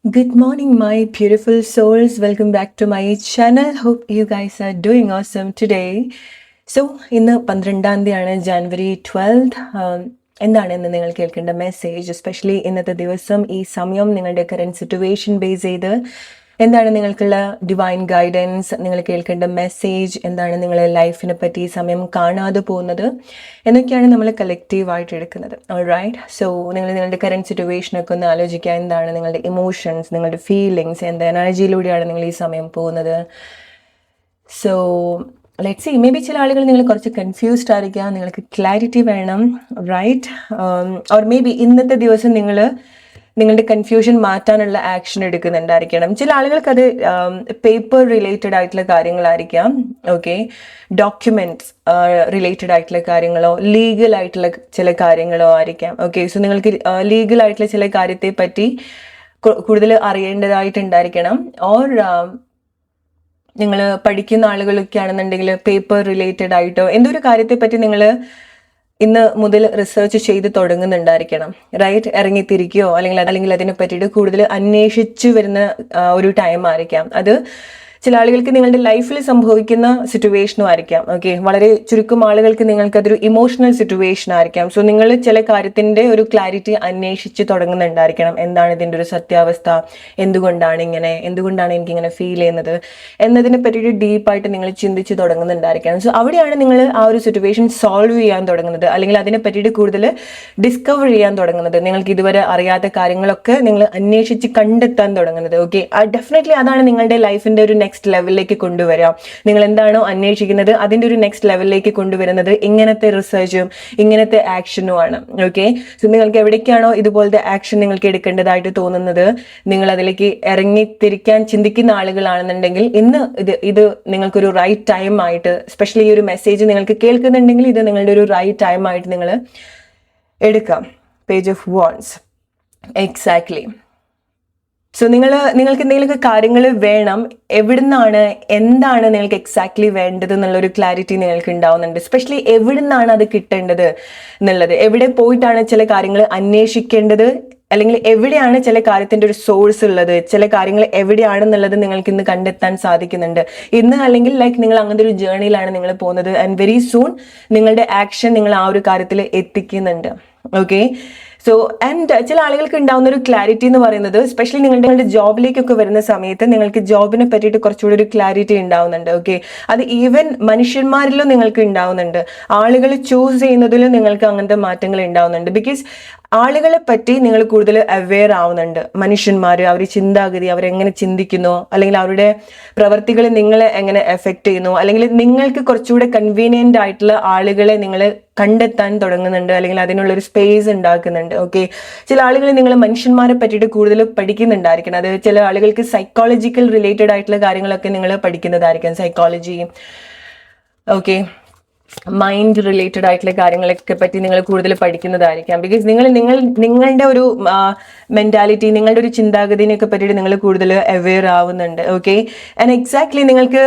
Good morning, my beautiful souls. Welcome back to my channel. Hope you guys are doing awesome today. So, ഇന്ന് 12-ാം തീയതിയാണ് January 12th. എന്താണ് ഇന്ന് നിങ്ങൾ കേൾക്കേണ്ട message? Especially ഇന്നത്തെ ദിവസം ഈ സമയം നിങ്ങളുടെ കറന്റ് സിറ്റുവേഷൻ ബേസ് ചെയ്ത് എന്താണ് നിങ്ങൾക്കുള്ള ഡിവൈൻ ഗൈഡൻസ്, നിങ്ങൾ കേൾക്കേണ്ട മെസ്സേജ് എന്താണ്, നിങ്ങളെ ലൈഫിനെ പറ്റി സമയം കാണാതെ പോകുന്നത് എന്നൊക്കെയാണ് നമ്മൾ കളക്റ്റീവായിട്ട് എടുക്കുന്നത്. ഓൾറൈറ്റ്, സോ നിങ്ങൾ നിങ്ങളുടെ കറന്റ് സിറ്റുവേഷനൊക്കെ ഒന്ന് ആലോചിക്കുക. എന്താണ് നിങ്ങളുടെ ഇമോഷൻസ്, നിങ്ങളുടെ ഫീലിങ്സ്, എന്ത് എനർജിയിലൂടെയാണ് നിങ്ങൾ ഈ സമയം പോകുന്നത്? So let's see, maybe ചില ആളുകൾ നിങ്ങൾ കുറച്ച് കൺഫ്യൂസ്ഡ് ആയിരിക്കാം, നിങ്ങൾക്ക് ക്ലാരിറ്റി വേണം, റൈറ്റ്? ഓർ മേ ബി ഇന്നത്തെ ദിവസം നിങ്ങളുടെ കൺഫ്യൂഷൻ മാറ്റാനുള്ള ആക്ഷൻ എടുക്കുന്നുണ്ടായിരിക്കണം. ചില ആളുകൾക്ക് അത് പേപ്പർ റിലേറ്റഡ് ആയിട്ടുള്ള കാര്യങ്ങളായിരിക്കാം, ഓക്കെ, ഡോക്യുമെന്റ്സ് റിലേറ്റഡ് ആയിട്ടുള്ള കാര്യങ്ങളോ ലീഗൽ ആയിട്ടുള്ള ചില കാര്യങ്ങളോ ആയിരിക്കാം. ഓക്കെ, സോ നിങ്ങൾക്ക് ലീഗൽ ആയിട്ടുള്ള ചില കാര്യത്തെ പറ്റി കൂടുതൽ അറിയേണ്ടതായിട്ടുണ്ടായിരിക്കണം. ഓർ നിങ്ങൾ പഠിക്കുന്ന ആളുകളൊക്കെ ആണെന്നുണ്ടെങ്കിൽ പേപ്പർ റിലേറ്റഡ് ആയിട്ടോ എന്തൊരു കാര്യത്തെ പറ്റി നിങ്ങൾ ഇന്ന് മുതൽ റിസർച്ച് ചെയ്ത് തുടങ്ങുന്നുണ്ടായിരിക്കണം, റൈറ്റ്? ഇറങ്ങിത്തിരിക്കുകയോ അല്ലെങ്കിൽ അതിനെ പറ്റിയിട്ട് കൂടുതൽ അന്വേഷിച്ചു വരുന്ന ഒരു ടൈം ആയിരിക്കാം അത്. ചില ആളുകൾക്ക് നിങ്ങളുടെ ലൈഫിൽ സംഭവിക്കുന്ന സിറ്റുവേഷനും ആയിരിക്കാം. ഓക്കെ, വളരെ ചുരുക്കം ആളുകൾക്ക് നിങ്ങൾക്കതൊരു ഇമോഷണൽ സിറ്റുവേഷൻ ആയിരിക്കാം. സോ നിങ്ങൾ ചില കാര്യത്തിൻ്റെ ഒരു ക്ലാരിറ്റി അന്വേഷിച്ച് തുടങ്ങുന്നുണ്ടായിരിക്കണം. എന്താണ് ഇതിൻ്റെ ഒരു സത്യാവസ്ഥ, എന്തുകൊണ്ടാണ് എനിക്കിങ്ങനെ ഫീൽ ചെയ്യുന്നത് എന്നതിനെ പറ്റിയിട്ട് ഡീപ്പായിട്ട് നിങ്ങൾ ചിന്തിച്ച് തുടങ്ങുന്നുണ്ടായിരിക്കണം. സോ അവിടെയാണ് നിങ്ങൾ ആ ഒരു സിറ്റുവേഷൻ സോൾവ് ചെയ്യാൻ തുടങ്ങുന്നത്, അല്ലെങ്കിൽ അതിനെ പറ്റിയിട്ട് കൂടുതൽ ഡിസ്കവർ ചെയ്യാൻ തുടങ്ങുന്നത്. നിങ്ങൾക്ക് ഇതുവരെ അറിയാത്ത കാര്യങ്ങളൊക്കെ നിങ്ങൾ അന്വേഷിച്ച് കണ്ടെത്താൻ തുടങ്ങുന്നത്. ഓക്കെ, ഡെഫിനറ്റ്ലി അതാണ് നിങ്ങളുടെ ലൈഫിൻ്റെ ഒരു നെക്സ്റ്റ് ലെവലിലേക്ക് കൊണ്ടുവരാം. നിങ്ങൾ എന്താണോ അന്വേഷിക്കുന്നത് അതിൻ്റെ ഒരു നെക്സ്റ്റ് ലെവലിലേക്ക് കൊണ്ടുവരുന്നത് ഇങ്ങനത്തെ റിസർച്ചും ഇങ്ങനത്തെ ആക്ഷനും ആണ്. ഓക്കെ, സോ നിങ്ങൾക്ക് എവിടേക്കാണോ ഇതുപോലത്തെ ആക്ഷൻ നിങ്ങൾക്ക് എടുക്കേണ്ടതായിട്ട് തോന്നുന്നത്, നിങ്ങൾ അതിലേക്ക് ഇറങ്ങിത്തിരിക്കാൻ ചിന്തിക്കുന്ന ആളുകളാണെന്നുണ്ടെങ്കിൽ ഇന്ന് ഇത് നിങ്ങൾക്കൊരു റൈറ്റ് ടൈം ആയിട്ട്, എസ്പെഷ്യലി ഈ ഒരു മെസ്സേജ് നിങ്ങൾക്ക് കേൾക്കുന്നുണ്ടെങ്കിൽ ഇത് നിങ്ങളുടെ ഒരു റൈറ്റ് ടൈം ആയിട്ട് നിങ്ങൾ എടുക്കാം. Page of once, exactly. So നിങ്ങൾക്ക് എന്തെങ്കിലുമൊക്കെ കാര്യങ്ങൾ വേണം, എവിടുന്നാണ്, എന്താണ് നിങ്ങൾക്ക് എക്സാക്ട്ലി വേണ്ടത് എന്നുള്ളൊരു ക്ലാരിറ്റി നിങ്ങൾക്ക് ഉണ്ടാവുന്നുണ്ട്. എസ്പെഷ്യലി എവിടുന്നാണ് അത് കിട്ടേണ്ടത് എന്നുള്ളത്, എവിടെ പോയിട്ടാണ് ചില കാര്യങ്ങൾ അന്വേഷിക്കേണ്ടത്, അല്ലെങ്കിൽ എവിടെയാണ് ചില കാര്യത്തിൻ്റെ ഒരു സോഴ്സ് ഉള്ളത്, ചില കാര്യങ്ങൾ എവിടെയാണെന്നുള്ളത് നിങ്ങൾക്ക് ഇന്ന് കണ്ടെത്താൻ സാധിക്കുന്നുണ്ട് ഇന്ന്. അല്ലെങ്കിൽ ലൈക്ക് നിങ്ങൾ അങ്ങനത്തെ ഒരു ജേർണിയിലാണ് നിങ്ങൾ പോകുന്നത്, ആൻഡ് വെരി സൂൺ നിങ്ങളുടെ ആക്ഷൻ നിങ്ങൾ ആ ഒരു കാര്യത്തിൽ എത്തിക്കുന്നുണ്ട്. ഓക്കെ, സോ ആൻഡ് ചില ആളുകൾക്ക് ഉണ്ടാവുന്ന ഒരു ക്ലാരിറ്റി എന്ന് പറയുന്നത്, എസ്പെഷ്യലി നിങ്ങളുടെ ജോബിലേക്കൊക്കെ വരുന്ന സമയത്ത് നിങ്ങൾക്ക് ജോബിനെ പറ്റിയിട്ട് കുറച്ചുകൂടി ഒരു ക്ലാരിറ്റി ഉണ്ടാവുന്നുണ്ട്. ഓക്കെ, അത് ഈവൻ മനുഷ്യന്മാരിലും നിങ്ങൾക്ക് ഉണ്ടാവുന്നുണ്ട്, ആളുകൾ ചൂസ് ചെയ്യുന്നതിലും നിങ്ങൾക്ക് അങ്ങനത്തെ മാറ്റങ്ങൾ ഉണ്ടാവുന്നുണ്ട്. ബിക്കോസ് ആളുകളെ പറ്റി നിങ്ങൾ കൂടുതൽ അവെയർ ആവുന്നുണ്ട്. മനുഷ്യന്മാർ, അവർ ചിന്താഗതി, അവരെങ്ങനെ ചിന്തിക്കുന്നു, അല്ലെങ്കിൽ അവരുടെ പ്രവർത്തികൾ നിങ്ങളെ എങ്ങനെ എഫക്റ്റ് ചെയ്യുന്നു, അല്ലെങ്കിൽ നിങ്ങൾക്ക് കുറച്ചുകൂടെ കൺവീനിയൻ്റ് ആയിട്ടുള്ള ആളുകളെ നിങ്ങൾ കണ്ടെത്താൻ തുടങ്ങുന്നുണ്ട്, അല്ലെങ്കിൽ അതിനുള്ളൊരു സ്പേസ് ഉണ്ടാക്കുന്നുണ്ട്. ഓക്കെ, ചില ആളുകൾ നിങ്ങൾ മനുഷ്യന്മാരെ പറ്റിയിട്ട് കൂടുതൽ പഠിക്കുന്നുണ്ടായിരിക്കണം. അത് ചില ആളുകൾക്ക് സൈക്കോളജിക്കൽ റിലേറ്റഡ് ആയിട്ടുള്ള കാര്യങ്ങളൊക്കെ നിങ്ങൾ പഠിക്കുന്നതായിരിക്കാം, സൈക്കോളജി, ഓക്കെ, മൈൻഡ് റിലേറ്റഡ് ആയിട്ടുള്ള കാര്യങ്ങളൊക്കെ പറ്റി നിങ്ങൾ കൂടുതൽ പഠിക്കുന്നതായിരിക്കാം. ബിക്കോസ് നിങ്ങളുടെ ഒരു മെന്റാലിറ്റി, നിങ്ങളുടെ ഒരു ചിന്താഗതിനെയൊക്കെ പറ്റിയിട്ട് നിങ്ങൾ കൂടുതൽ അവെയർ ആവുന്നുണ്ട്. ഓക്കെ, ആൻഡ് എക്സാക്ട്ലി നിങ്ങൾക്ക്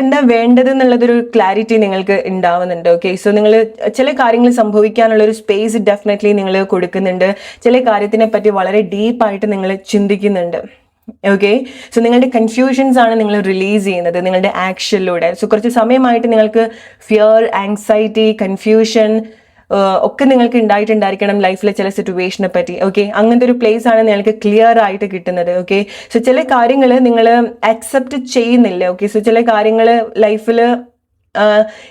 എന്താ വേണ്ടത് എന്നുള്ളതൊരു ക്ലാരിറ്റി നിങ്ങൾക്ക് ഉണ്ടാവുന്നുണ്ട്. ഓക്കെ, സോ നിങ്ങൾ ചില കാര്യങ്ങൾ സംഭവിക്കാനുള്ള ഒരു സ്പേസ് ഡെഫിനറ്റ്ലി നിങ്ങൾ കൊടുക്കുന്നുണ്ട്, ചില കാര്യത്തിനെ പറ്റി വളരെ ഡീപ്പായിട്ട് നിങ്ങൾ ചിന്തിക്കുന്നുണ്ട്. ഓക്കെ, സോ നിങ്ങളുടെ കൺഫ്യൂഷൻസ് ആണ് നിങ്ങൾ റിലീസ് ചെയ്യുന്നത് നിങ്ങളുടെ ആക്ഷനിലൂടെ. സോ കുറച്ച് സമയമായിട്ട് നിങ്ങൾക്ക് ഫിയർ, ആങ്സൈറ്റി, കൺഫ്യൂഷൻ ഒക്കെ നിങ്ങൾക്ക് ഉണ്ടായിട്ടുണ്ടായിരിക്കണം ലൈഫിലെ ചില സിറ്റുവേഷനെ പറ്റി. ഓക്കെ, അങ്ങനത്തെ ഒരു പ്ലേസ് ആണ് നിങ്ങൾക്ക് ക്ലിയർ ആയിട്ട് കിട്ടുന്നത്. ഓക്കെ, സോ ചില കാര്യങ്ങൾ നിങ്ങൾ അക്സെപ്റ്റ് ചെയ്യുന്നില്ല. ഓക്കെ, സോ ചില കാര്യങ്ങൾ ലൈഫിൽ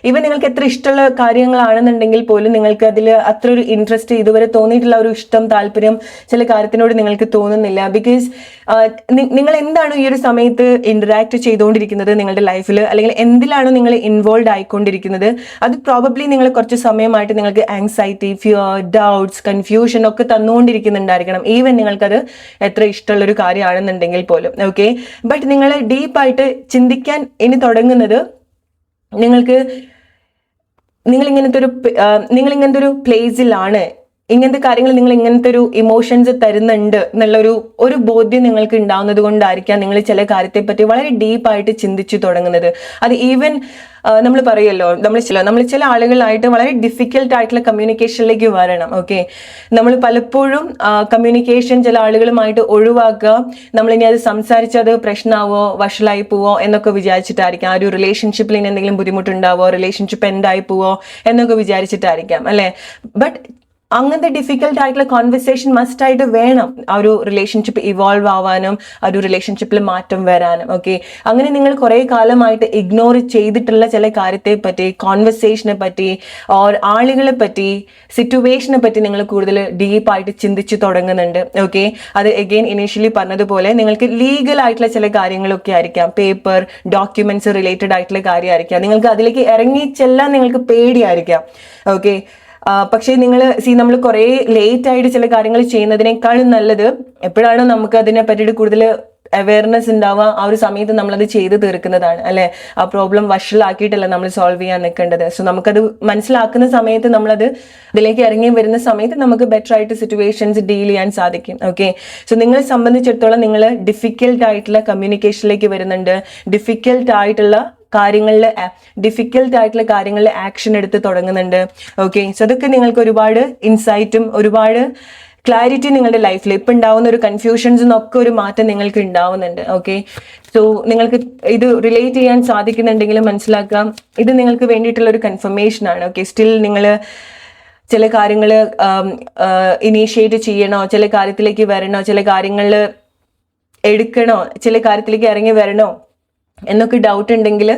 ഇവൻ നിങ്ങൾക്ക് എത്ര ഇഷ്ടമുള്ള കാര്യങ്ങളാണെന്നുണ്ടെങ്കിൽ പോലും നിങ്ങൾക്ക് അതിൽ അത്ര ഒരു ഇൻട്രസ്റ്റ് ഇതുവരെ തോന്നിയിട്ടുള്ള ഒരു ഇഷ്ടം, താല്പര്യം ചില കാര്യത്തിനോട് നിങ്ങൾക്ക് തോന്നുന്നില്ല. ബിക്കോസ് നിങ്ങൾ എന്താണ് ഈ ഒരു സമയത്ത് ഇന്ററാക്ട് ചെയ്തുകൊണ്ടിരിക്കുന്നത് നിങ്ങളുടെ ലൈഫിൽ, അല്ലെങ്കിൽ എന്തിലാണോ നിങ്ങൾ ഇൻവോൾവ് ആയിക്കൊണ്ടിരിക്കുന്നത്, അത് പ്രോബബ്ലി നിങ്ങൾ കുറച്ച് സമയമായിട്ട് നിങ്ങൾക്ക് ആങ്സൈറ്റി, ഫിയർ, ഡൗട്ട്സ്, കൺഫ്യൂഷൻ ഒക്കെ തന്നുകൊണ്ടിരിക്കുന്നുണ്ടായിരിക്കണം, ഈവൻ നിങ്ങൾക്കത് എത്ര ഇഷ്ടമുള്ളൊരു കാര്യമാണെന്നുണ്ടെങ്കിൽ പോലും. ഓക്കെ, ബട്ട് നിങ്ങൾ ഡീപ്പായിട്ട് ചിന്തിക്കാൻ ഇനി തുടങ്ങുന്നത്, നിങ്ങൾ ഇങ്ങനത്തെ ഒരു പ്ലേസിലാണ് ഇങ്ങനത്തെ കാര്യങ്ങൾ നിങ്ങൾ ഇങ്ങനത്തെ ഒരു ഇമോഷൻസ് തരുന്നുണ്ട് ഒരു ബോധ്യം നിങ്ങൾക്ക് ഉണ്ടാവുന്നത് കൊണ്ടായിരിക്കാം നിങ്ങൾ ചില കാര്യത്തെ പറ്റി വളരെ ഡീപ്പായിട്ട് ചിന്തിച്ചു തുടങ്ങുന്നത്. അത് ഈവൻ നമ്മൾ പറയുമല്ലോ, നമ്മൾ ചില ആളുകളായിട്ട് വളരെ ഡിഫിക്കൽട്ട് ആയിട്ടുള്ള കമ്മ്യൂണിക്കേഷനിലേക്ക് വരണം. ഓക്കെ, നമ്മൾ പലപ്പോഴും കമ്മ്യൂണിക്കേഷൻ ചില ആളുകളുമായിട്ട് ഒഴിവാക്കുക. നമ്മളിനി അത് സംസാരിച്ചത് പ്രശ്നമാവോ വഷളായി പോവോ എന്നൊക്കെ വിചാരിച്ചിട്ടായിരിക്കാം. ആ ഒരു റിലേഷൻഷിപ്പിൽ ഇനി എന്തെങ്കിലും ബുദ്ധിമുട്ടുണ്ടാവോ, റിലേഷൻഷിപ്പ് എൻഡായി പോവോ എന്നൊക്കെ വിചാരിച്ചിട്ടായിരിക്കാം അല്ലെ. ബട്ട് അങ്ങനത്തെ ഡിഫിക്കൽട്ട് ആയിട്ടുള്ള കോൺവെർസേഷൻ മസ്റ്റ് ആയിട്ട് വേണം ആ ഒരു റിലേഷൻഷിപ്പ് ഇവോൾവ് ആവാനും ആ ഒരു റിലേഷൻഷിപ്പിൽ മാറ്റം വരാനും. ഓക്കെ, അങ്ങനെ നിങ്ങൾ കുറെ കാലമായിട്ട് ഇഗ്നോർ ചെയ്തിട്ടുള്ള ചില കാര്യത്തെ പറ്റി, കോൺവെർസേഷനെ പറ്റി, ഓർ ആളുകളെ പറ്റി, സിറ്റുവേഷനെ പറ്റി നിങ്ങൾ കൂടുതൽ ഡീപ്പായിട്ട് ചിന്തിച്ചു തുടങ്ങുന്നുണ്ട്. ഓക്കെ, അത് എഗെയിൻ ഇനീഷ്യലി പറഞ്ഞതുപോലെ നിങ്ങൾക്ക് ലീഗൽ ആയിട്ടുള്ള ചില കാര്യങ്ങളൊക്കെ ആയിരിക്കാം, പേപ്പർ ഡോക്യുമെന്റ്സ് റിലേറ്റഡ് ആയിട്ടുള്ള കാര്യമായിരിക്കാം. നിങ്ങൾക്ക് അതിലേക്ക് ഇറങ്ങി ചെല്ലാൻ നിങ്ങൾക്ക് പേടിയായിരിക്കാം. ഓക്കെ, പക്ഷേ നമ്മൾ കുറേ ലേറ്റ് ആയിട്ട് ചില കാര്യങ്ങൾ ചെയ്യുന്നതിനേക്കാളും നല്ലത് എപ്പോഴാണോ നമുക്ക് അതിനെ പറ്റിയിട്ട് കൂടുതൽ അവയർനെസ് ഉണ്ടാവുക ആ ഒരു സമയത്ത് നമ്മളത് ചെയ്ത് തീർക്കുന്നതാണ് അല്ലെ. ആ പ്രോബ്ലം വഷളാക്കിയിട്ടല്ല നമ്മൾ സോൾവ് ചെയ്യാൻ നിൽക്കേണ്ടത്. സോ നമുക്കത് മനസ്സിലാക്കുന്ന സമയത്ത് നമ്മളത് ഇതിലേക്ക് ഇറങ്ങി വരുന്ന സമയത്ത് നമുക്ക് ബെറ്റർ ആയിട്ട് സിറ്റുവേഷൻസ് ഡീൽ ചെയ്യാൻ സാധിക്കും. ഓക്കെ, സോ നിങ്ങളെ സംബന്ധിച്ചിടത്തോളം നിങ്ങൾ ഡിഫിക്കൽട്ട് ആയിട്ടുള്ള കമ്മ്യൂണിക്കേഷനിലേക്ക് വരുന്നുണ്ട്. ഡിഫിക്കൽട്ട് ആയിട്ടുള്ള കാര്യങ്ങളിൽ ആക്ഷൻ എടുത്ത് തുടങ്ങുന്നുണ്ട്. ഓക്കെ, സോ അതൊക്കെ നിങ്ങൾക്ക് ഒരുപാട് ഇൻസൈറ്റും ഒരുപാട് ക്ലാരിറ്റി നിങ്ങളുടെ ലൈഫിൽ ഇപ്പം ഉണ്ടാവുന്ന ഒരു കൺഫ്യൂഷൻസിനൊക്കെ ഒരു മാറ്റം നിങ്ങൾക്ക് ഉണ്ടാവുന്നുണ്ട്. ഓക്കെ, സോ നിങ്ങൾക്ക് ഇത് റിലേറ്റ് ചെയ്യാൻ സാധിക്കുന്നുണ്ടെങ്കിൽ മനസ്സിലാക്കാം ഇത് നിങ്ങൾക്ക് വേണ്ടിയിട്ടുള്ള ഒരു കൺഫർമേഷൻ ആണ്. ഓക്കെ, സ്റ്റിൽ നിങ്ങൾ ചില കാര്യങ്ങൾ ഇനീഷ്യേറ്റ് ചെയ്യണോ, ചില കാര്യത്തിലേക്ക് വരണോ, ചില കാര്യങ്ങളിൽ എടുക്കണോ, ചില കാര്യത്തിലേക്ക് ഇറങ്ങി വരണോ എന്നൊക്കെ ഡൗട്ട് ഉണ്ടെങ്കിൽ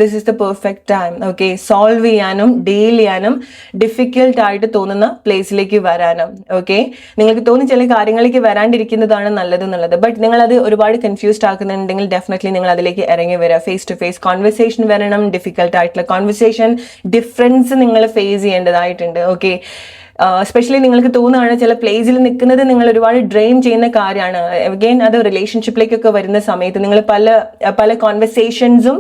this is the perfect time. Okay, solve ചെയ്യാനും ഡീൽ ചെയ്യാനും ഡിഫിക്കൽട്ട് ആയിട്ട് തോന്നുന്ന പ്ലേസിലേക്ക് വരാനും. ഓക്കെ, നിങ്ങൾക്ക് തോന്നി ചില കാര്യങ്ങളിലേക്ക് വരാണ്ടിരിക്കുന്നതാണ് നല്ലത് എന്നുള്ളത്. ബട്ട് നിങ്ങൾ അത് ഒരുപാട് കൺഫ്യൂസ്ഡ് ആക്കുന്നുണ്ടെങ്കിൽ ഡെഫിനറ്റ്ലി നിങ്ങൾ അതിലേക്ക് ഇറങ്ങി വരിക. ഫേസ് ടു ഫേസ് കോൺവെർസേഷൻ വരണം. ഡിഫിക്കൽട്ട് ആയിട്ടുള്ള കോൺവെർസേഷൻ ഡിഫറൻസ് നിങ്ങൾ ഫേസ് ചെയ്യേണ്ടതായിട്ടുണ്ട്. ഓക്കെ, എസ്പെഷ്യലി നിങ്ങൾക്ക് തോന്നുകയാണ് ചില പ്ലേസിൽ നിൽക്കുന്നത് നിങ്ങൾ ഒരുപാട് ഡ്രെയിൻ ചെയ്യുന്ന കാര്യമാണ്. അഗെയിൻ അത് റിലേഷൻഷിപ്പിലേക്കൊക്കെ വരുന്ന സമയത്ത് നിങ്ങൾ പല കോൺവെർസേഷൻസും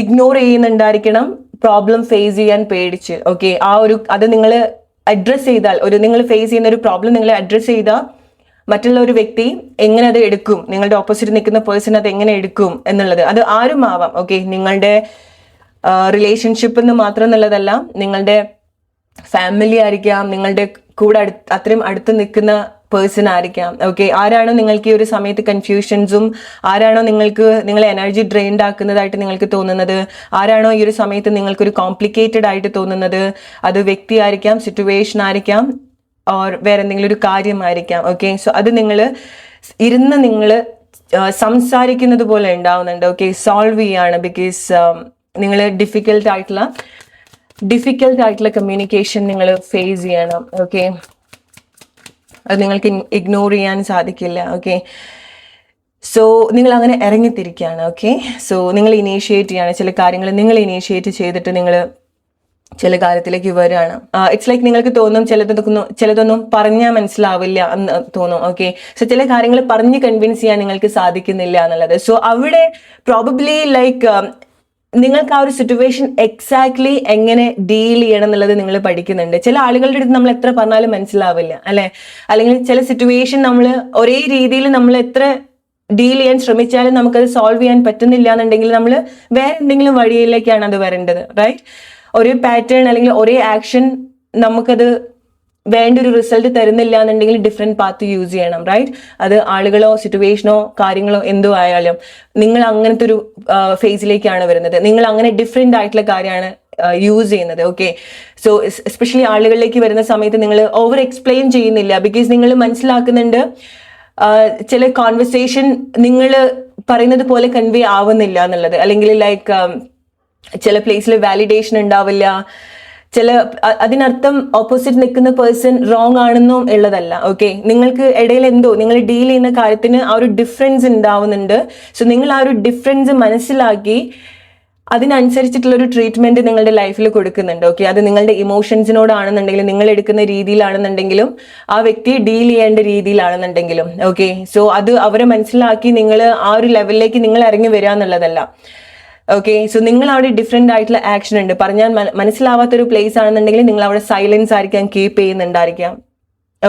ഇഗ്നോർ ചെയ്യുന്നുണ്ടായിരിക്കണം, പ്രോബ്ലം ഫേസ് ചെയ്യാൻ പേടിച്ച്. ഓക്കെ, അത് നിങ്ങൾ അഡ്രസ് ചെയ്താൽ, നിങ്ങൾ ഫേസ് ചെയ്യുന്ന ഒരു പ്രോബ്ലം നിങ്ങൾ അഡ്രസ് ചെയ്താൽ മറ്റുള്ള ഒരു വ്യക്തി എങ്ങനെ അത് എടുക്കും, നിങ്ങളുടെ ഓപ്പോസിറ്റ് നിൽക്കുന്ന പേഴ്സൺ അത് എങ്ങനെ എടുക്കും എന്നുള്ളത്, അത് ആരും ആവാം. ഓക്കെ, നിങ്ങളുടെ റിലേഷൻഷിപ്പ് എന്ന് മാത്രം എന്നുള്ളതല്ല, നിങ്ങളുടെ ഫാമിലി ആയിരിക്കാം, നിങ്ങളുടെ കൂടെ അത്രയും അടുത്ത് നിൽക്കുന്ന പേഴ്സൺ ആയിരിക്കാം. ഓക്കെ, ആരാണോ നിങ്ങൾക്ക് ഈ ഒരു സമയത്ത് കൺഫ്യൂഷൻസും, ആരാണോ നിങ്ങളെ എനർജി ഡ്രെയിൻഡ് ആക്കുന്നതായിട്ട് നിങ്ങൾക്ക് തോന്നുന്നത്, ആരാണോ ഈ ഒരു സമയത്ത് നിങ്ങൾക്കൊരു കോംപ്ലിക്കേറ്റഡ് ആയിട്ട് തോന്നുന്നത്, അത് വ്യക്തി ആയിരിക്കാം, സിറ്റുവേഷൻ ആയിരിക്കാം, ഓർ വേറെ എന്തെങ്കിലും ഒരു കാര്യമായിരിക്കാം. ഓക്കെ, സോ അത് നിങ്ങൾ സംസാരിക്കുന്നത് പോലെ ഉണ്ടാവുന്നുണ്ട്. ഓക്കെ, സോൾവ് ചെയ്യാണ്. ബിക്കോസ് നിങ്ങൾ ഡിഫിക്കൽട്ട് ആയിട്ടുള്ള കമ്മ്യൂണിക്കേഷൻ നിങ്ങൾ ഫേസ് ചെയ്യണം. ഓക്കെ, അത് നിങ്ങൾക്ക് ഇഗ്നോർ ചെയ്യാൻ സാധിക്കില്ല. ഓക്കെ, സോ നിങ്ങൾ അങ്ങനെ ഇറങ്ങിത്തിരിക്കുകയാണ്. ഓക്കെ, സോ നിങ്ങൾ ഇനീഷ്യേറ്റ് ചെയ്യാണ് ചില കാര്യങ്ങൾ, നിങ്ങൾ ഇനീഷ്യേറ്റ് ചെയ്തിട്ട് നിങ്ങൾ ചില കാര്യത്തിലേക്ക് വരികയാണ്. ഇറ്റ്സ് ലൈക്ക് നിങ്ങൾക്ക് തോന്നും ചിലതൊന്നും പറഞ്ഞാൽ മനസ്സിലാവില്ല എന്ന് തോന്നും. ഓക്കെ, സോ ചില കാര്യങ്ങൾ പറഞ്ഞ് കൺവിൻസ് ചെയ്യാൻ നിങ്ങൾക്ക് സാധിക്കുന്നില്ല എന്നുള്ളത്. സോ അവിടെ പ്രോബബ്ലി ലൈക്ക് നിങ്ങൾക്ക് ആ ഒരു സിറ്റുവേഷൻ എക്സാക്ട്ലി എങ്ങനെ ഡീൽ ചെയ്യണം എന്നുള്ളത് നിങ്ങൾ പഠിക്കുന്നുണ്ട്. ചില ആളുകളുടെ അടുത്ത് നമ്മൾ എത്ര പറഞ്ഞാലും മനസ്സിലാവില്ല അല്ലെ, അല്ലെങ്കിൽ ചില സിറ്റുവേഷൻ നമ്മൾ ഒരേ രീതിയിൽ നമ്മൾ എത്ര ഡീൽ ചെയ്യാൻ ശ്രമിച്ചാലും നമുക്കത് സോൾവ് ചെയ്യാൻ പറ്റുന്നില്ല എന്നുണ്ടെങ്കിൽ നമ്മൾ വേറെ എന്തെങ്കിലും വഴിയിലേക്കാണ് അത് വരേണ്ടത്. റൈറ്റ്, ഒരേ പാറ്റേൺ അല്ലെങ്കിൽ ഒരേ ആക്ഷൻ നമുക്കത് വേണ്ട ഒരു റിസൾട്ട് തരുന്നില്ല എന്നുണ്ടെങ്കിൽ ഡിഫറെന്റ് പാത്ത് യൂസ് ചെയ്യണം. റൈറ്റ്, അത് ആളുകളോ സിറ്റുവേഷനോ കാര്യങ്ങളോ എന്തോ ആയാലും നിങ്ങൾ അങ്ങനത്തെ ഒരു ഫേസിലേക്കാണ് വരുന്നത്, നിങ്ങൾ അങ്ങനെ ഡിഫറെന്റ് ആയിട്ടുള്ള കാര്യമാണ് യൂസ് ചെയ്യുന്നത്. ഓക്കെ, സോ എസ്പെഷ്യലി ആളുകളിലേക്ക് വരുന്ന സമയത്ത് നിങ്ങൾ ഓവർ എക്സ്പ്ലെയിൻ ചെയ്യുന്നില്ല. ബിക്കോസ് നിങ്ങൾ മനസ്സിലാക്കുന്നുണ്ട് ചില കോൺവെർസേഷൻ നിങ്ങൾ പറയുന്നത് പോലെ കൺവേ ആവുന്നില്ല എന്നുള്ളത്, അല്ലെങ്കിൽ ലൈക്ക് ചില പ്ലേസിൽ വാലിഡേഷൻ ഉണ്ടാവില്ല, അതിനർത്ഥം ഓപ്പോസിറ്റ് നിൽക്കുന്ന പേഴ്സൺ റോങ് ആണെന്നും ഉള്ളതല്ല. ഓക്കെ, നിങ്ങൾക്ക് ഇടയിൽ നിങ്ങൾ ഡീൽ ചെയ്യുന്ന കാര്യത്തിന് ആ ഒരു ഡിഫറൻസ് ഉണ്ടാവുന്നുണ്ട്. സോ നിങ്ങൾ ആ ഒരു ഡിഫറൻസ് മനസ്സിലാക്കി അതിനനുസരിച്ചിട്ടുള്ള ഒരു ട്രീറ്റ്മെന്റ് നിങ്ങളുടെ ലൈഫിൽ കൊടുക്കുന്നുണ്ട്. ഓക്കെ, അത് നിങ്ങളുടെ ഇമോഷൻസിനോടാണെന്നുണ്ടെങ്കിലും നിങ്ങൾ എടുക്കുന്ന രീതിയിലാണെന്നുണ്ടെങ്കിലും ആ വ്യക്തി ഡീൽ ചെയ്യേണ്ട രീതിയിലാണെന്നുണ്ടെങ്കിലും. ഓക്കെ, സോ അത് അവരെ മനസ്സിലാക്കി നിങ്ങൾ ആ ഒരു ലെവലിലേക്ക് നിങ്ങൾ ഇറങ്ങി വരിക എന്നുള്ളതല്ല. ഓക്കെ, സോ നിങ്ങൾ അവിടെ ഡിഫറെന്റ് ആയിട്ടുള്ള ആക്ഷൻ ഉണ്ട്. പറഞ്ഞാൽ മനസ്സിലാവാത്തൊരു പ്ലേസ് ആണെന്നുണ്ടെങ്കിൽ നിങ്ങൾ അവിടെ സൈലൻസ് ആയിരിക്കാം കീപ്പ് ചെയ്യുന്നുണ്ടായിരിക്കാം.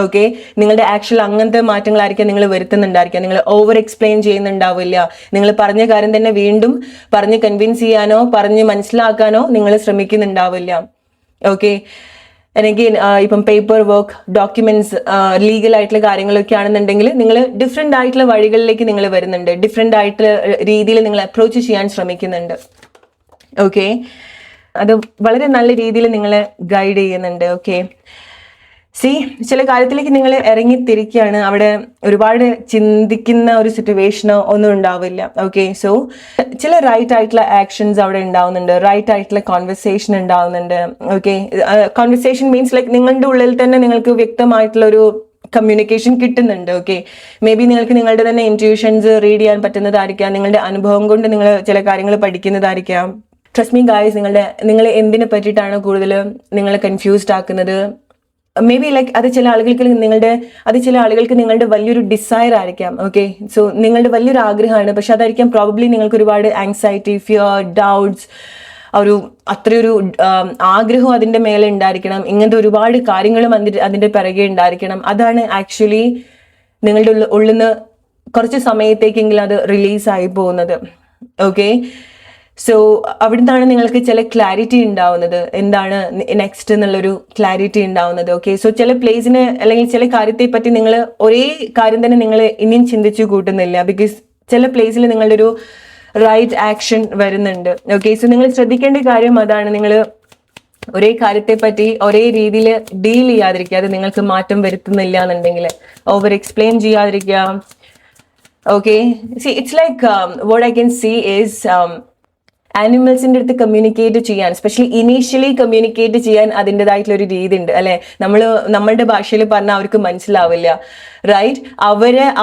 ഓക്കെ, നിങ്ങളുടെ ആക്ച്വൽ അങ്ങനത്തെ മാറ്റങ്ങളായിരിക്കാം നിങ്ങൾ വരുത്തുന്നുണ്ടായിരിക്കാം. നിങ്ങൾ ഓവർ എക്സ്പ്ലെയിൻ ചെയ്യുന്നുണ്ടാവില്ല. നിങ്ങൾ പറഞ്ഞ കാര്യം തന്നെ വീണ്ടും പറഞ്ഞ് കൺവിൻസ് ചെയ്യാനോ പറഞ്ഞ് മനസ്സിലാക്കാനോ നിങ്ങൾ ശ്രമിക്കുന്നുണ്ടാവില്ല. ഓക്കെ, അല്ലെങ്കിൽ ഇപ്പം പേപ്പർ വർക്ക്, ഡോക്യുമെന്റ്സ്, ലീഗൽ ആയിട്ടുള്ള കാര്യങ്ങളൊക്കെ ആണെന്നുണ്ടെങ്കിൽ നിങ്ങൾ ഡിഫറെന്റ് ആയിട്ടുള്ള വഴികളിലേക്ക് നിങ്ങൾ വരുന്നുണ്ട്, ഡിഫറെന്റ് ആയിട്ടുള്ള രീതിയിൽ നിങ്ങൾ അപ്രോച്ച് ചെയ്യാൻ ശ്രമിക്കുന്നുണ്ട്. ഓക്കെ, അത് വളരെ നല്ല രീതിയിൽ നിങ്ങളെ ഗൈഡ് ചെയ്യുന്നുണ്ട്. ഓക്കെ, ചില കാര്യത്തിലേക്ക് നിങ്ങൾ ഇറങ്ങിത്തിരിക്കുകയാണ്, അവിടെ ഒരുപാട് ചിന്തിക്കുന്ന ഒരു സിറ്റുവേഷനോ ഒന്നും ഉണ്ടാവില്ല. ഓക്കെ, സോ ചില റൈറ്റ് ആയിട്ടുള്ള ആക്ഷൻസ് അവിടെ ഉണ്ടാവുന്നുണ്ട്, റൈറ്റ് ആയിട്ടുള്ള കോൺവെർസേഷൻ ഉണ്ടാവുന്നുണ്ട്. ഓക്കെ, കോൺവെർസേഷൻ മീൻസ് ലൈക്ക് നിങ്ങളുടെ ഉള്ളിൽ തന്നെ നിങ്ങൾക്ക് വ്യക്തമായിട്ടുള്ള ഒരു കമ്മ്യൂണിക്കേഷൻ കിട്ടുന്നുണ്ട്. ഓക്കെ, മേ ബി നിങ്ങൾക്ക് നിങ്ങളുടെ തന്നെ ഇൻറ്റ്യൂഷൻസ് റീഡ് ചെയ്യാൻ പറ്റുന്നതായിരിക്കാം, നിങ്ങളുടെ അനുഭവം കൊണ്ട് നിങ്ങൾ ചില കാര്യങ്ങൾ പഠിക്കുന്നതായിരിക്കാം. ട്രസ്റ്റ് മീ ഗായ്സ്, നിങ്ങൾ എന്തിനെ പറ്റിയിട്ടാണ് കൂടുതൽ നിങ്ങളെ കൺഫ്യൂസ്ഡ് ആക്കുന്നത്? മേ ബി ലൈക്ക് അത് ചില ആളുകൾക്ക് നിങ്ങളുടെ വലിയൊരു ഡിസയർ ആയിരിക്കാം. ഓക്കെ, സോ നിങ്ങളുടെ വലിയൊരു ആഗ്രഹമാണ്, പക്ഷെ അതായിരിക്കാം പ്രോബബ്ലി നിങ്ങൾക്ക് ഒരുപാട് ആങ്സൈറ്റി, ഫിയർ, ഡൗട്ട്സ്, അത്രയൊരു ആഗ്രഹം അതിന്റെ മേലെ ഉണ്ടായിരിക്കണം. ഇങ്ങനത്തെ ഒരുപാട് കാര്യങ്ങളും അതിന്റെ പിറകെ ഉണ്ടായിരിക്കണം. അതാണ് ആക്ച്വലി നിങ്ങളുടെ ഉള്ളിൽ നിന്ന് കുറച്ച് സമയത്തേക്കെങ്കിലും അത് റിലീസായി പോകുന്നത്. ഓക്കെ, സോ അവിടുന്നാണ് നിങ്ങൾക്ക് ചില ക്ലാരിറ്റി ഉണ്ടാവുന്നത്, എന്താണ് നെക്സ്റ്റ് എന്നുള്ളൊരു ക്ലാരിറ്റി ഉണ്ടാവുന്നത്. ഓക്കെ, സോ ചില പ്ലേസിന് അല്ലെങ്കിൽ ചില കാര്യത്തെ പറ്റി നിങ്ങൾ ഒരേ കാര്യം തന്നെ നിങ്ങൾ ഇനിയും ചിന്തിച്ചു കൂട്ടുന്നില്ല, ബിക്കോസ് ചില പ്ലേസിൽ നിങ്ങളുടെ ഒരു റൈറ്റ് ആക്ഷൻ വരുന്നുണ്ട്. ഓക്കെ, സോ നിങ്ങൾ ശ്രദ്ധിക്കേണ്ട കാര്യം അതാണ്, നിങ്ങൾ ഒരേ കാര്യത്തെ പറ്റി ഒരേ രീതിയിൽ ഡീൽ ചെയ്യാതിരിക്കുക. അത് നിങ്ങൾക്ക് മാറ്റം വരുത്തുന്നില്ല എന്നുണ്ടെങ്കിൽ ഓവർ എക്സ്പ്ലെയിൻ ചെയ്യാതിരിക്കുക. Okay, it's like what I can see is ആനിമൽസിന്റെ അടുത്ത് കമ്മ്യൂണിക്കേറ്റ് ചെയ്യാൻ, സ്പെഷ്യലി ഇനീഷ്യലി കമ്മ്യൂണിക്കേറ്റ് ചെയ്യാൻ അതിൻ്റെതായിട്ടുള്ള ഒരു രീതി ഉണ്ട് അല്ലെ. നമ്മളുടെ ഭാഷയിൽ പറഞ്ഞാൽ അവർക്ക് മനസ്സിലാവില്ല, റൈറ്റ്?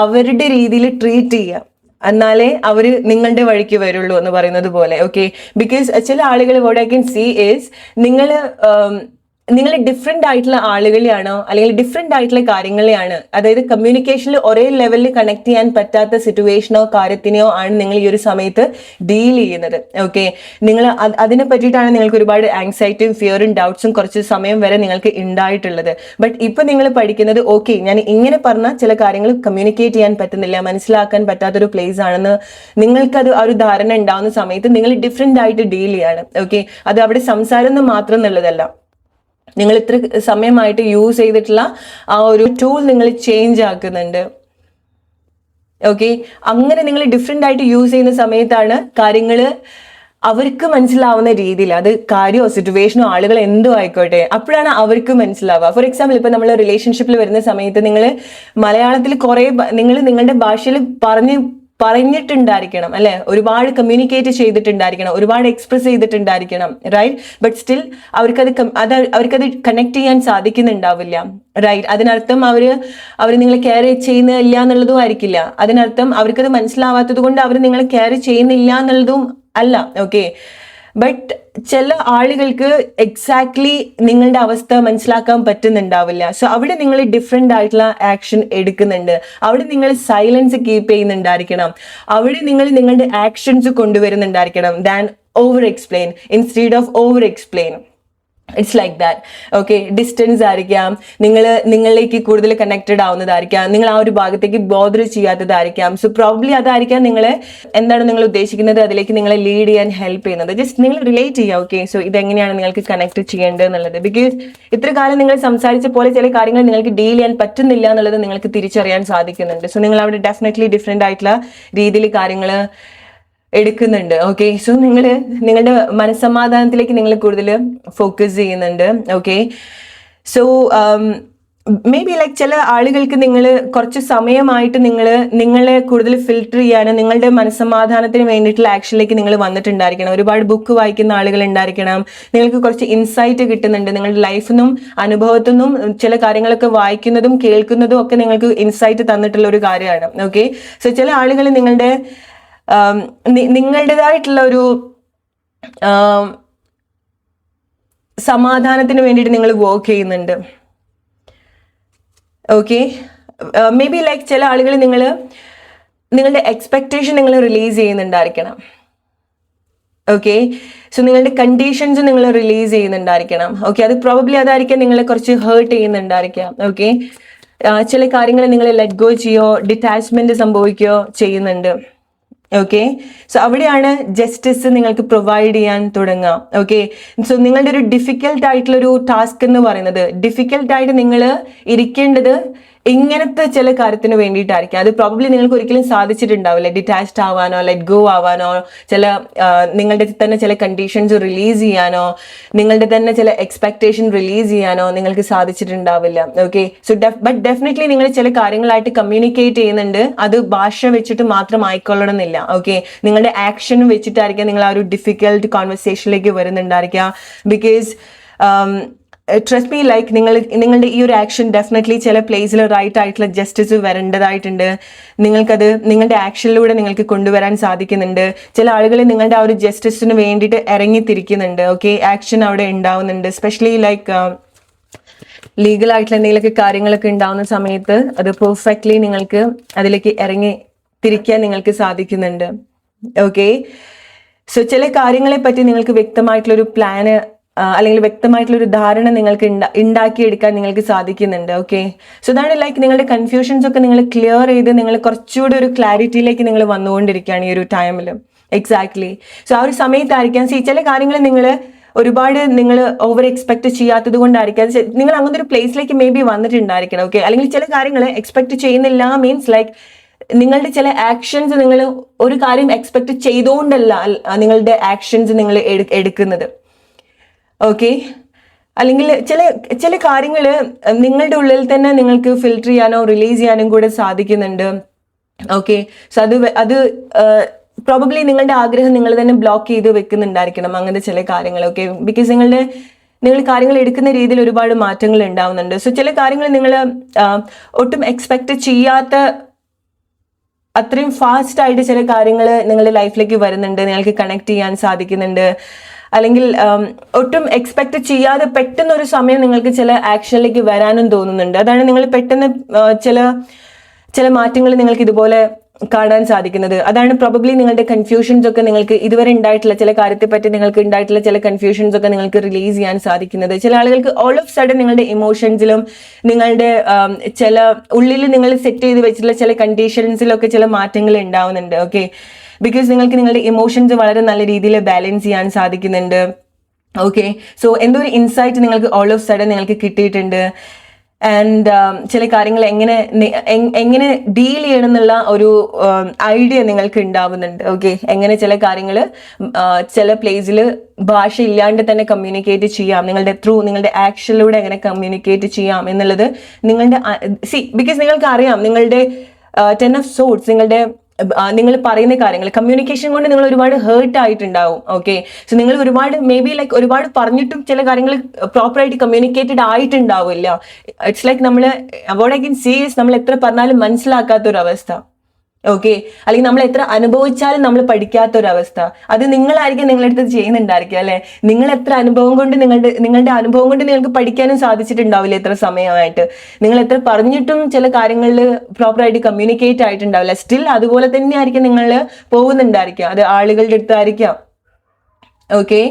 അവരുടെ രീതിയിൽ ട്രീറ്റ് ചെയ്യുക, എന്നാലേ അവര് നിങ്ങളുടെ വഴിക്ക് വരുള്ളൂ എന്ന് പറയുന്നത് പോലെ. ഓക്കെ, ബിക്കോസ് ചില ആളുകൾ what I can see is നിങ്ങൾ ഡിഫറെന്റ് ആയിട്ടുള്ള ആളുകളെയാണോ അല്ലെങ്കിൽ ഡിഫറെന്റ് ആയിട്ടുള്ള കാര്യങ്ങളെയാണ്, അതായത് കമ്മ്യൂണിക്കേഷനിൽ ഒരേ ലെവലിൽ കണക്ട് ചെയ്യാൻ പറ്റാത്ത സിറ്റുവേഷനോ കാര്യത്തിനെയോ ആണ് നിങ്ങൾ ഈ ഒരു സമയത്ത് ഡീൽ ചെയ്യുന്നത്. ഓക്കെ, നിങ്ങൾ അതിനെ പറ്റിയിട്ടാണ് നിങ്ങൾക്ക് ഒരുപാട് ആങ്സൈറ്റിയും ഫിയറും ഡൗട്ട്സും കുറച്ച് സമയം വരെ നിങ്ങൾക്ക് ഉണ്ടായിട്ടുള്ളത്. ബട്ട് ഇപ്പൊ നിങ്ങൾ പഠിക്കുന്നത് ഓക്കെ, ഞാൻ ഇങ്ങനെ പറഞ്ഞ ചില കാര്യങ്ങൾ കമ്മ്യൂണിക്കേറ്റ് ചെയ്യാൻ പറ്റുന്നില്ല, മനസ്സിലാക്കാൻ പറ്റാത്തൊരു പ്ലേസ് ആണെന്ന് നിങ്ങൾക്കത് ഒരു ധാരണ ഉണ്ടാവുന്ന സമയത്ത് നിങ്ങൾ ഡിഫറെന്റ് ആയിട്ട് ഡീൽ ചെയ്യാണ്. ഓക്കെ, അത് അവിടെ സംസാരം മാത്രം എന്നുള്ളതല്ല, നിങ്ങൾ ഇത്ര സമയമായിട്ട് യൂസ് ചെയ്തിട്ടുള്ള ആ ഒരു ടൂൾ നിങ്ങൾ ചേഞ്ച് ആക്കുന്നുണ്ട്. ഓക്കെ, അങ്ങനെ നിങ്ങൾ ഡിഫറെന്റ് ആയിട്ട് യൂസ് ചെയ്യുന്ന സമയത്താണ് കാര്യങ്ങൾ അവർക്ക് മനസ്സിലാവുന്ന രീതിയിൽ, അത് കാര്യമോ സിറ്റുവേഷനോ ആളുകൾ എന്തോ ആയിക്കോട്ടെ, അപ്പോഴാണ് അവർക്ക് മനസ്സിലാവുക. ഫോർ എക്സാമ്പിൾ, ഇപ്പൊ നമ്മൾ റിലേഷൻഷിപ്പിൽ വരുന്ന സമയത്ത് നിങ്ങൾ മലയാളത്തിൽ കുറെ നിങ്ങൾ നിങ്ങളുടെ ഭാഷയിൽ പറഞ്ഞിട്ടുണ്ടായിരിക്കണം അല്ലെ, ഒരുപാട് കമ്മ്യൂണിക്കേറ്റ് ചെയ്തിട്ടുണ്ടായിരിക്കണം, ഒരുപാട് എക്സ്പ്രസ് ചെയ്തിട്ടുണ്ടായിരിക്കണം, റൈറ്റ്? ബട്ട് സ്റ്റിൽ അവർക്കത് കണക്ട് ചെയ്യാൻ സാധിക്കുന്നുണ്ടാവില്ല, റൈറ്റ്? അതിനർത്ഥം അവർ നിങ്ങളെ കെയർ ചെയ്യുന്നില്ല എന്നുള്ളതും ആയിരിക്കില്ല. അതിനർത്ഥം അവർക്കത് മനസ്സിലാവാത്തത് കൊണ്ട് അവർ നിങ്ങളെ കെയർ ചെയ്യുന്നില്ല എന്നുള്ളതും അല്ല. ഓക്കെ, ബട്ട് ചില ആളുകൾക്ക് എക്സാക്ട്ലി നിങ്ങളുടെ അവസ്ഥ മനസ്സിലാക്കാൻ പറ്റുന്നുണ്ടാവില്ല. സോ അവിടെ നിങ്ങൾ ഡിഫറെന്റ് ആയിട്ടുള്ള ആക്ഷൻ എടുക്കുന്നുണ്ട്, അവിടെ നിങ്ങൾ സൈലൻസ് കീപ്പ് ചെയ്യുന്നുണ്ടായിരിക്കണം, അവിടെ നിങ്ങൾ നിങ്ങളുടെ ആക്ഷൻസ് കൊണ്ടുവരുന്നുണ്ടായിരിക്കണം than over explain instead of over explain. It's like that. Okay, distance ആയിരിക്കാം, നിങ്ങളിലേക്ക് കൂടുതൽ കണക്റ്റഡ് ആവുന്നതായിരിക്കാം, നിങ്ങൾ ആ ഒരു ഭാഗത്തേക്ക് ബോദർ ചെയ്യാത്തതായിരിക്കാം. സോ പ്രോബ്ലി അതായിരിക്കാം എന്താണ് നിങ്ങൾ ഉദ്ദേശിക്കുന്നത് അതിലേക്ക് നിങ്ങളെ ലീഡ് ചെയ്യാൻ ഹെൽപ്പ് ചെയ്യുന്നത്. ജസ്റ്റ് നിങ്ങൾ റിലേറ്റ് ചെയ്യുക. ഓക്കെ, സോ ഇതെങ്ങനെയാണ് നിങ്ങൾക്ക് കണക്ട് ചെയ്യേണ്ടത് എന്നുള്ളത്. ബിക്കോസ് ഇത്ര കാലം നിങ്ങൾ സംസാരിച്ച പോലെ ചില കാര്യങ്ങൾ നിങ്ങൾക്ക് ഡീൽ ചെയ്യാൻ പറ്റുന്നില്ല എന്നുള്ളത് നിങ്ങൾക്ക് തിരിച്ചറിയാൻ സാധിക്കുന്നുണ്ട്. സോ നിങ്ങൾ അവിടെ ഡെഫിനറ്റ്ലി ഡിഫറെന്റ് ആയിട്ടുള്ള രീതിയിൽ കാര്യങ്ങൾ എടുക്കുന്നുണ്ട്. ഓക്കെ, സോ നിങ്ങളുടെ മനസ്സമാധാനത്തിലേക്ക് നിങ്ങൾ കൂടുതൽ ഫോക്കസ് ചെയ്യുന്നുണ്ട്. Okay, so may be like ചില ആളുകൾക്ക് നിങ്ങൾ കുറച്ച് സമയമായിട്ട് നിങ്ങളെ കൂടുതൽ ഫിൽട്ടർ ചെയ്യാനും നിങ്ങളുടെ മനസ്സമാധാനത്തിന് വേണ്ടിയിട്ടുള്ള ആക്ഷനിലേക്ക് നിങ്ങൾ വന്നിട്ടുണ്ടായിരിക്കണം. ഒരുപാട് ബുക്ക് വായിക്കുന്ന ആളുകൾ ഉണ്ടായിരിക്കണം, നിങ്ങൾക്ക് കുറച്ച് ഇൻസൈറ്റ് കിട്ടുന്നുണ്ട്, നിങ്ങളുടെ ലൈഫിൽ നിന്നും അനുഭവത്തിൽ നിന്നും ചില കാര്യങ്ങളൊക്കെ വായിക്കുന്നതും കേൾക്കുന്നതും ഒക്കെ നിങ്ങൾക്ക് ഇൻസൈറ്റ് തന്നിട്ടുള്ള ഒരു കാര്യമാണ്. ഓക്കെ, സോ ചില ആളുകൾ നിങ്ങളുടേതായിട്ടുള്ള ഒരു സമാധാനത്തിന് വേണ്ടിയിട്ട് നിങ്ങൾ വർക്ക് ചെയ്യുന്നുണ്ട്. ഓക്കെ, മേ ബി ലൈക്ക് ചില ആളുകൾ നിങ്ങളുടെ എക്സ്പെക്ടേഷൻ നിങ്ങൾ റിലീസ് ചെയ്യുന്നുണ്ടായിരിക്കണം. ഓക്കെ, സോ നിങ്ങളുടെ കണ്ടീഷൻസ് നിങ്ങൾ റിലീസ് ചെയ്യുന്നുണ്ടായിരിക്കണം. ഓക്കെ, അത് പ്രോബബ്ലി അതായിരിക്കാം നിങ്ങളെ കുറച്ച് ഹേർട്ട് ചെയ്യുന്നുണ്ടായിരിക്കാം. ഓക്കെ, ചില കാര്യങ്ങൾ നിങ്ങൾ ലെറ്റ് ഗോ ചെയ്യോ, ഡിറ്റാച്ച്മെന്റ് സംഭവിക്കുകയോ ചെയ്യുന്നുണ്ട്. ഓക്കെ, സോ അവിടെയാണ് ജസ്റ്റിസ് നിങ്ങൾക്ക് പ്രൊവൈഡ് ചെയ്യാൻ തുടങ്ങുക. ഓക്കെ, സോ നിങ്ങളുടെ ഒരു ഡിഫിക്കൽട്ട് ആയിട്ടുള്ള ഒരു ടാസ്ക് എന്ന് പറയുന്നത്, ഡിഫിക്കൽട്ടായിട്ട് നിങ്ങൾ ഇരിക്കേണ്ടത് ഇങ്ങനത്തെ ചില കാര്യത്തിന് വേണ്ടിയിട്ടായിരിക്കും. അത് പ്രോബബ്ലി നിങ്ങൾക്ക് ഒരിക്കലും സാധിച്ചിട്ടുണ്ടാവില്ല. ഡിറ്റാച്ച്ഡ് ആവാനോ ലെറ്റ് ഗോ ആവാനോ, ചില നിങ്ങളുടെ തന്നെ ചില കണ്ടീഷൻസ് റിലീസ് ചെയ്യാനോ, നിങ്ങളുടെ തന്നെ ചില എക്സ്പെക്ടേഷൻ റിലീസ് ചെയ്യാനോ നിങ്ങൾക്ക് സാധിച്ചിട്ടുണ്ടാവില്ല. ഓക്കെ, സോ ബട്ട് ഡെഫിനറ്റ്ലി നിങ്ങൾ ചില കാര്യങ്ങളായിട്ട് കമ്മ്യൂണിക്കേറ്റ് ചെയ്യുന്നുണ്ട്. അത് ഭാഷ വെച്ചിട്ട് മാത്രം ആയിക്കൊള്ളണമെന്നില്ല. ഓക്കെ, നിങ്ങളുടെ ആക്ഷൻ വെച്ചിട്ടായിരിക്കാം നിങ്ങൾ ആ ഒരു ഡിഫിക്കൽട്ട് കോൺവെർസേഷനിലേക്ക് വരുന്നുണ്ടായിരിക്കുക. ബിക്കോസ് ട്രസ്റ്റ് മീ, ലൈക്ക് നിങ്ങളുടെ ഈ ഒരു ആക്ഷൻ ഡെഫിനറ്റ്ലി ചില പ്ലേസിൽ റൈറ്റ് ആയിട്ടുള്ള ജസ്റ്റിസ് വരേണ്ടതായിട്ടുണ്ട്. നിങ്ങൾക്കത് നിങ്ങളുടെ ആക്ഷനിലൂടെ നിങ്ങൾക്ക് കൊണ്ടുവരാൻ സാധിക്കുന്നുണ്ട്. ചില ആളുകൾ നിങ്ങളുടെ ആ ഒരു ജസ്റ്റിസിന് വേണ്ടിയിട്ട് ഇറങ്ങിത്തിരിക്കുന്നുണ്ട്. ഓക്കെ, ആക്ഷൻ അവിടെ ഉണ്ടാവുന്നുണ്ട്. സ്പെഷ്യലി ലൈക്ക് ലീഗൽ ആയിട്ടുള്ള എന്തെങ്കിലുമൊക്കെ കാര്യങ്ങളൊക്കെ ഉണ്ടാവുന്ന സമയത്ത് അത് പെർഫെക്റ്റ്ലി നിങ്ങൾക്ക് അതിലേക്ക് ഇറങ്ങി തിരിക്കാൻ നിങ്ങൾക്ക് സാധിക്കുന്നുണ്ട്. ഓക്കെ, സോ ചില കാര്യങ്ങളെ പറ്റി നിങ്ങൾക്ക് വ്യക്തമായിട്ടുള്ളൊരു പ്ലാന് അല്ലെങ്കിൽ വ്യക്തമായിട്ടുള്ളൊരു ധാരണ നിങ്ങൾക്ക് ഉണ്ടാക്കിയെടുക്കാൻ നിങ്ങൾക്ക് സാധിക്കുന്നുണ്ട്. ഓക്കെ, സോ അതാണ് ലൈക്ക് നിങ്ങളുടെ കൺഫ്യൂഷൻസ് ഒക്കെ നിങ്ങൾ ക്ലിയർ ചെയ്ത് നിങ്ങൾ കുറച്ചുകൂടി ഒരു ക്ലാരിറ്റിയിലേക്ക് നിങ്ങൾ വന്നുകൊണ്ടിരിക്കുകയാണ് ഈ ഒരു ടൈമിൽ. എക്സാക്ട്ലി, സോ ആ ഒരു സമയത്തായിരിക്കാം ചില കാര്യങ്ങൾ നിങ്ങൾ ഒരുപാട് നിങ്ങൾ ഓവർ എക്സ്പെക്ട് ചെയ്യാത്തത് കൊണ്ടായിരിക്കാം നിങ്ങൾ അങ്ങനത്തെ ഒരു പ്ലേസിലേക്ക് മേ ബി വന്നിട്ടുണ്ടായിരിക്കണം. ഓക്കെ, അല്ലെങ്കിൽ ചില കാര്യങ്ങൾ എക്സ്പെക്ട് ചെയ്യുന്നില്ല മീൻസ് ലൈക്ക് നിങ്ങളുടെ ചില ആക്ഷൻസ് നിങ്ങൾ ഒരു കാര്യം എക്സ്പെക്ട് ചെയ്തുകൊണ്ടല്ല നിങ്ങളുടെ ആക്ഷൻസ് നിങ്ങൾ എടുക്കുന്നത്. ഓക്കെ, അല്ലെങ്കിൽ ചില കാര്യങ്ങൾ നിങ്ങളുടെ ഉള്ളിൽ തന്നെ നിങ്ങൾക്ക് ഫിൽട്ടർ ചെയ്യാനോ റിലീസ് ചെയ്യാനും കൂടെ സാധിക്കുന്നുണ്ട്. ഓക്കെ, സോ അത് പ്രോബബ്ലി നിങ്ങളുടെ ആഗ്രഹം നിങ്ങൾ തന്നെ ബ്ലോക്ക് ചെയ്ത് വെക്കുന്നുണ്ടായിരിക്കണം അങ്ങനത്തെ ചില കാര്യങ്ങൾ. ഓക്കെ, ബിക്കോസ് നിങ്ങൾ കാര്യങ്ങൾ എടുക്കുന്ന രീതിയിൽ ഒരുപാട് മാറ്റങ്ങൾ ഉണ്ടാവുന്നുണ്ട്. സോ ചില കാര്യങ്ങൾ നിങ്ങൾ ഒട്ടും എക്സ്പെക്ട് ചെയ്യാത്ത അത്രയും ഫാസ്റ്റ് ആയിട്ട് ചില കാര്യങ്ങൾ നിങ്ങളുടെ ലൈഫിലേക്ക് വരുന്നുണ്ട്, നിങ്ങൾക്ക് കണക്ട് ചെയ്യാൻ സാധിക്കുന്നുണ്ട്. അല്ലെങ്കിൽ ഒട്ടും എക്സ്പെക്ട് ചെയ്യാതെ പെട്ടെന്ന് ഒരു സമയം നിങ്ങൾക്ക് ചില ആക്ഷനിലേക്ക് വരാനും തോന്നുന്നുണ്ട്. അതാണ് നിങ്ങൾ പെട്ടെന്ന് ചില മാറ്റങ്ങൾ നിങ്ങൾക്ക് ഇതുപോലെ കാണാൻ സാധിക്കുന്നത്. അതാണ് പ്രോബബ്ലി നിങ്ങളുടെ കൺഫ്യൂഷൻസ് ഒക്കെ നിങ്ങൾക്ക് ഇതുവരെ ഉണ്ടായിട്ടുള്ള ചില കാര്യത്തെ പറ്റി നിങ്ങൾക്ക് ഉണ്ടായിട്ടുള്ള ചില കൺഫ്യൂഷൻസ് ഒക്കെ നിങ്ങൾക്ക് റിലീസ് ചെയ്യാൻ സാധിക്കുന്നത്. ചില ആളുകൾക്ക് ഓൾ ഓഫ് സഡൻ നിങ്ങളുടെ ഇമോഷൻസിലും നിങ്ങളുടെ ചില ഉള്ളിൽ നിങ്ങൾ സെറ്റ് ചെയ്ത് വെച്ചിട്ടുള്ള ചില കണ്ടീഷൻസിലൊക്കെ ചില മാറ്റങ്ങൾ ഉണ്ടാവുന്നുണ്ട്. ഓക്കെ, ബിക്കോസ് നിങ്ങൾക്ക് നിങ്ങളുടെ ഇമോഷൻസ് വളരെ നല്ല രീതിയിൽ ബാലൻസ് ചെയ്യാൻ സാധിക്കുന്നുണ്ട്. ഓക്കെ, സോ എന്തോ ഒരു ഇൻസൈറ്റ് നിങ്ങൾക്ക് ഓൾ ഓഫ് സഡൻ നിങ്ങൾക്ക് കിട്ടിയിട്ടുണ്ട്. ആൻഡ് ചില കാര്യങ്ങൾ എങ്ങനെ ഡീൽ ചെയ്യണം എന്നുള്ള ഒരു ഐഡിയ നിങ്ങൾക്ക് ഉണ്ടാവുന്നുണ്ട്. ഓക്കെ, എങ്ങനെ ചില കാര്യങ്ങൾ ചില പ്ലേസിൽ ഭാഷ ഇല്ലാണ്ട് തന്നെ കമ്മ്യൂണിക്കേറ്റ് ചെയ്യാം, നിങ്ങളുടെ ആക്ഷനിലൂടെ എങ്ങനെ കമ്മ്യൂണിക്കേറ്റ് ചെയ്യാം എന്നുള്ളത് നിങ്ങളുടെ ബിക്കോസ് നിങ്ങൾക്ക് അറിയാം നിങ്ങളുടെ 10 of Swords നിങ്ങൾ പറയുന്ന കാര്യങ്ങൾ കമ്മ്യൂണിക്കേഷൻ കൊണ്ട് നിങ്ങൾ ഒരുപാട് ഹേർട്ട് ആയിട്ടുണ്ടാവും. ഓക്കെ, സോ നിങ്ങൾ ഒരുപാട് മേ ബി ലൈക്ക് ഒരുപാട് പറഞ്ഞിട്ടും ചില കാര്യങ്ങൾ പ്രോപ്പറായിട്ട് കമ്മ്യൂണിക്കേറ്റഡ് ആയിട്ടുണ്ടാവില്ല. It's like what I can say is നമ്മൾ എത്ര പറഞ്ഞാലും മനസ്സിലാക്കാത്തൊരവസ്ഥ. ഓക്കെ, അല്ലെങ്കിൽ നമ്മൾ എത്ര അനുഭവിച്ചാലും നമ്മൾ പഠിക്കാത്തൊരവസ്ഥ. അത് നിങ്ങളായിരിക്കും നിങ്ങളടുത്ത് ചെയ്യുന്നുണ്ടായിരിക്കും അല്ലെ. നിങ്ങൾ എത്ര അനുഭവം കൊണ്ട് നിങ്ങളുടെ അനുഭവം കൊണ്ട് നിങ്ങൾക്ക് പഠിക്കാനും സാധിച്ചിട്ടുണ്ടാവില്ല എത്ര സമയമായിട്ട്. നിങ്ങൾ എത്ര പറഞ്ഞിട്ടും ചില കാര്യങ്ങളിൽ പ്രോപ്പറായിട്ട് കമ്മ്യൂണിക്കേറ്റ് ആയിട്ടുണ്ടാവില്ല. സ്റ്റിൽ അതുപോലെ തന്നെ ആയിരിക്കും നിങ്ങൾ പോകുന്നുണ്ടായിരിക്കുക, അത് ആളുകളുടെ അടുത്തായിരിക്കാം. ഓക്കെ,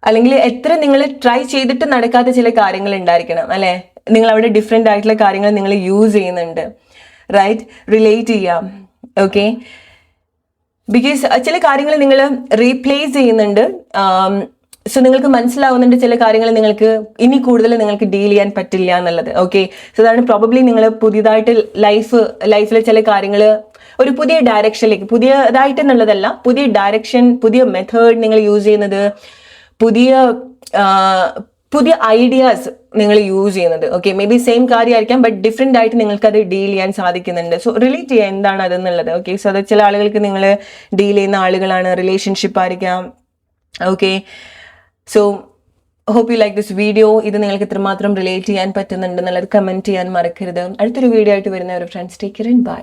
അല്ലെങ്കിൽ എത്ര നിങ്ങൾ ട്രൈ ചെയ്തിട്ട് നടക്കാത്ത ചില കാര്യങ്ങൾ ഉണ്ടായിരിക്കണം അല്ലെ. നിങ്ങൾ അവിടെ ഡിഫറെന്റ് ആയിട്ടുള്ള കാര്യങ്ങൾ നിങ്ങൾ യൂസ് ചെയ്യുന്നുണ്ട്. റൈറ്റ്, റിലേറ്റ് ചെയ്യാം. ഓക്കെ, ബിക്കോസ് ചില കാര്യങ്ങൾ നിങ്ങൾ റീപ്ലേസ് ചെയ്യുന്നുണ്ട്. സോ നിങ്ങൾക്ക് മനസ്സിലാവുന്നുണ്ട് ചില കാര്യങ്ങൾ നിങ്ങൾക്ക് ഇനി കൂടുതൽ നിങ്ങൾക്ക് ഡീൽ ചെയ്യാൻ പറ്റില്ല എന്നുള്ളത്. ഓക്കെ, സോ അതാണ് പ്രോബബ്ലി നിങ്ങൾ പുതിയതായിട്ട് ലൈഫിലെ ചില കാര്യങ്ങൾ ഒരു പുതിയ ഡയറക്ഷനിലേക്ക്, പുതിയതായിട്ട് എന്നുള്ളതല്ല, പുതിയ ഡയറക്ഷൻ, പുതിയ മെത്തേഡ് നിങ്ങൾ യൂസ് ചെയ്യുന്നത്, പുതിയ ഐഡിയാസ് നിങ്ങൾ യൂസ് ചെയ്യുന്നത്. ഓക്കെ, മേ ബി സെയിം കാര്യമായിരിക്കാം ബട്ട് ഡിഫറെൻ്റ് ആയിട്ട് നിങ്ങൾക്ക് അത് ഡീൽ ചെയ്യാൻ സാധിക്കുന്നുണ്ട്. സോ റിലേറ്റ് ചെയ്യാൻ എന്താണ് അതെന്നുള്ളത്. ഓക്കെ, സോ അത് ചില ആളുകൾക്ക് നിങ്ങൾ ഡീൽ ചെയ്യുന്ന ആളുകളാണ്, റിലേഷൻഷിപ്പ് ആയിരിക്കാം. Okay, so hope you like this video. ഇത് നിങ്ങൾക്ക് ഇത്രമാത്രം റിലേറ്റ് ചെയ്യാൻ പറ്റുന്നുണ്ട് എന്നുള്ളത് കമൻറ്റ് ചെയ്യാൻ മറക്കരുത്. അടുത്തൊരു വീഡിയോ ആയിട്ട് വരുന്ന ഒരു friends, take care and by.